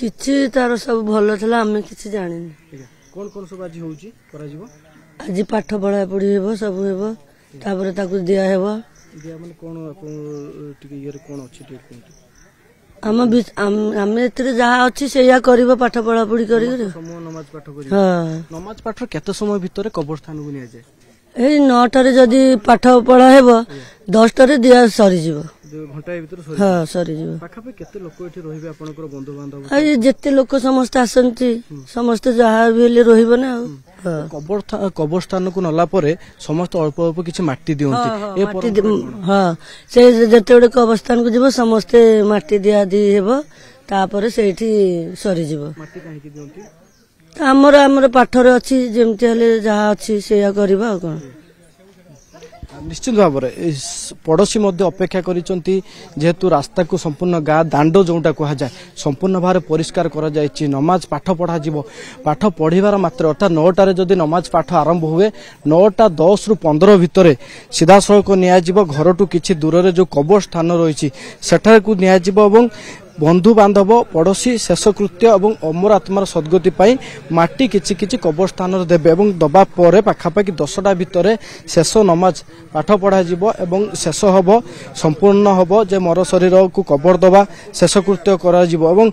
किछि तार सब भल था आम कि जानी कौन कौन सब आज होउची करा जीवो आज पाठ पढ़ा पढ़ी हेबो सब हेबो तापर ताकू दिया हेबो दिया माने कोन आपन टिके ये कोन अछि टिके कोन आम एतरे जहा अछि सेया करबो पाठ पढ़ा पढ़ी करी समूह नमाज पाठ करी हां नमाज पाठ केते समय भीतर कब्रस्थान को निया जाय ए 9टारे जदी पाठ पढ़ा हेबो 10टारे दिया सरी जीवो घंटा भीतर हां सरी जीवो पाखा पे केते लोक एठी रहिबे आपनकर बंधु बांधव आ जेते लोक समस्त आसंती समस्त जहा भी रहिबो ना कब्रस्थान को नला परे समस्त अल्प अल्प किछि माटी दियंती हां से जेते बडे कब्रस्थान को जीवो समस्त माटी दिया दी हेबो तापर सेठी सरी जीवो माटी काहे कि दियंती हमर हमर पाठर अछि जेमति हले जहा अछि सेया करबा कोन निश्चित भाव में पड़ोशी मध्य अपेक्षा करिसंती जेहेतु रास्ता को संपूर्ण गाँ दांड जोटा कह जाए संपूर्ण भाव परिष्कार करा जायछि नमाज पाठ पढ़ा जीवो पाठ पढ़िबार मात्र अर्थात 9टारे जदि नमाज पाठ आरंभ हुए 9:10 ରୁ 15 भितर सीधा सड़क नियाजिबो घरटू किछि दूर रे जो कब्र स्थान रही सेठार को नियाजिबो एवं बंधु बांधव पड़ोशी शेषकृत्य और अमर आत्मार सद्गति पाई माटी किछि किछि कब्रस्थान देबे एवं दबा परे पाखापाखि 10टा भितर शेष नमाज पाठ पढ़ा जीवो एवं शेष हबो संपूर्ण हबो जे मर शरीर को कब्र दबा शेषकृत्य करा जीवो एवं